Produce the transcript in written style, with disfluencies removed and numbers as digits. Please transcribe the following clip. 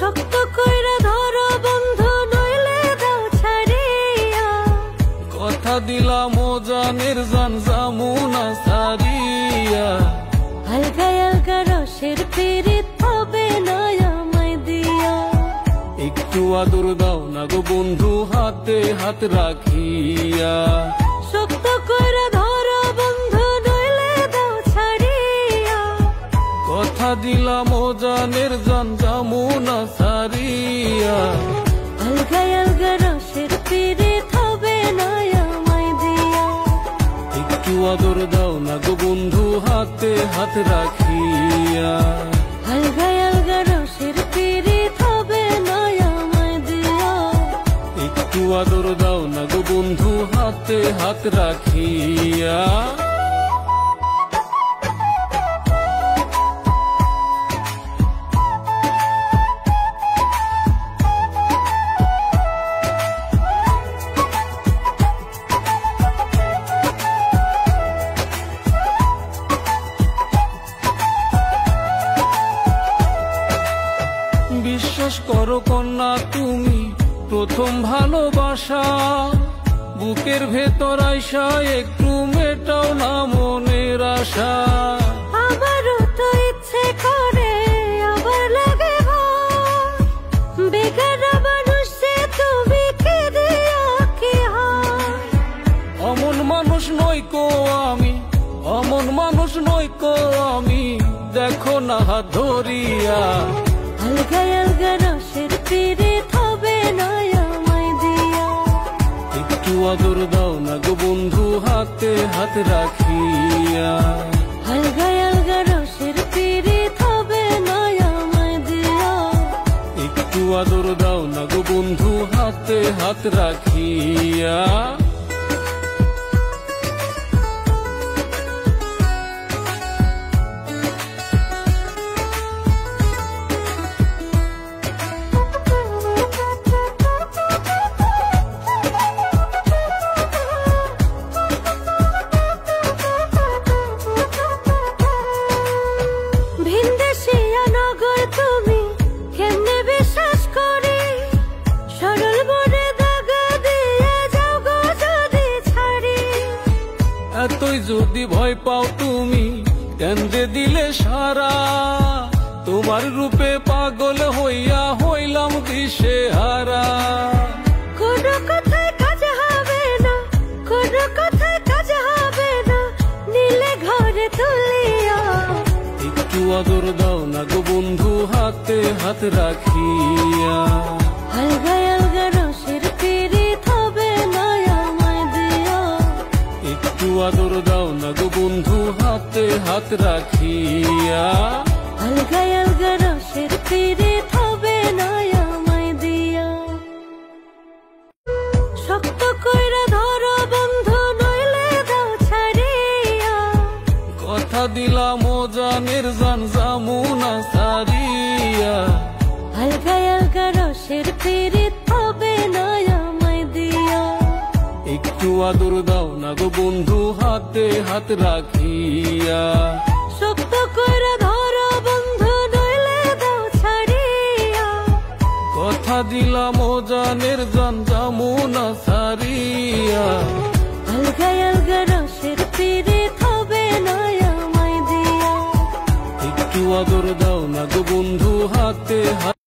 শক্ত কইরা ধরো বন্ধু নইলে দাও ছাড়িয়া। কথা দিলাম ও জানের জান জামুনা সারিয়া। আলগা আলগা রসের পিরিত হবে না আমায় দিয়া। একটু আদর দাও না গো বন্ধু হাতে হাত রাখিয়া। শক্ত কইরা ধরো বন্ধু নইলে দাও ছাড়িয়া। কথা দিলাম ও জানের জান জামুনা সারিয়া। আলগা আলগা রসের পিরিত হবে না আমায় দিয়া। একটু আদর দাও না গো বন্ধু হাতে হাত রাখিয়া। আলগা আলগা রসের পিরিত হবে না আমায় দিয়া। একটু আদর দাও না গো বন্ধু হাতে হাত রাখিয়া। বিশ্বাস করো কন্যা তুমি প্রথম ভালোবাসা। বুকের ভেতর আইসা একটু মেটাও না মনের আশা। আমারও তো ইচ্ছে করে আবার লাগে ভয়। বেগানা মানুষ যে তুমি কে দিয়া কি হয়। অমন মানুষ নই কো আমি, অমন মানুষ নই কো আমি, দেখো না হাত ধরিয়া। আলগা আলগা রসের পিরিত হবে না আমায় দিয়া। একটু আদর দাও না গো বন্ধু হাতে হাত রাখিয়া। আলগা আলগা রসের পিরিত হবে না আমায় দিয়া। একটু আদর দাও না গো বন্ধু হাতে হাত রাখিয়া। ভিনদেশিয়া নগর তুমি কেমনে বিশ্বাস করি। সরল মনে দাগা দিয়ে যাও গো যদি ছাড়ি। এতই যদি ভয় পাও তুমি কেন্দ্রে দিলে সারা। তোমার রূপে পাগল হইয়া হইলাম দিশে হারা। কোনো কথায় কাজ হবে না, কোনো কথায় কাজ হবে না, নীলে ঘরে তুলিয়া। একটু আদর দাও না গো বন্ধু হাতে হাত রাখিয়া। আলগা আলগা রসের পিরিত হবে না আমায় দিয়া। একটু আদর দাও না গো বন্ধু হাতে হাত রাখিয়া। আলগা আলগা রসের পিরিত হবে না আমায় দিয়া। শক্ত কইরা ধরো বন্ধু নইলে দাও ছাড়িয়া। কথা দিলাম ও জানের জান জামুনা সারিয়া। আলগা আলগা রসের পিরিত হবে না আমায় দিয়া। একটু আদর দাও না গো বন্ধু হাতে হাত রাখিয়া। শক্ত কইরা ধরো বন্ধু নইলে দাও ছাড়িয়া। কথা দিলাম ও জানের জান জামুনা সারিয়া। আলগা আলগা রসের পিরিত হবে না আমায় দিয়া। একটু আদর দাও না গো বন্ধু হাতে হাত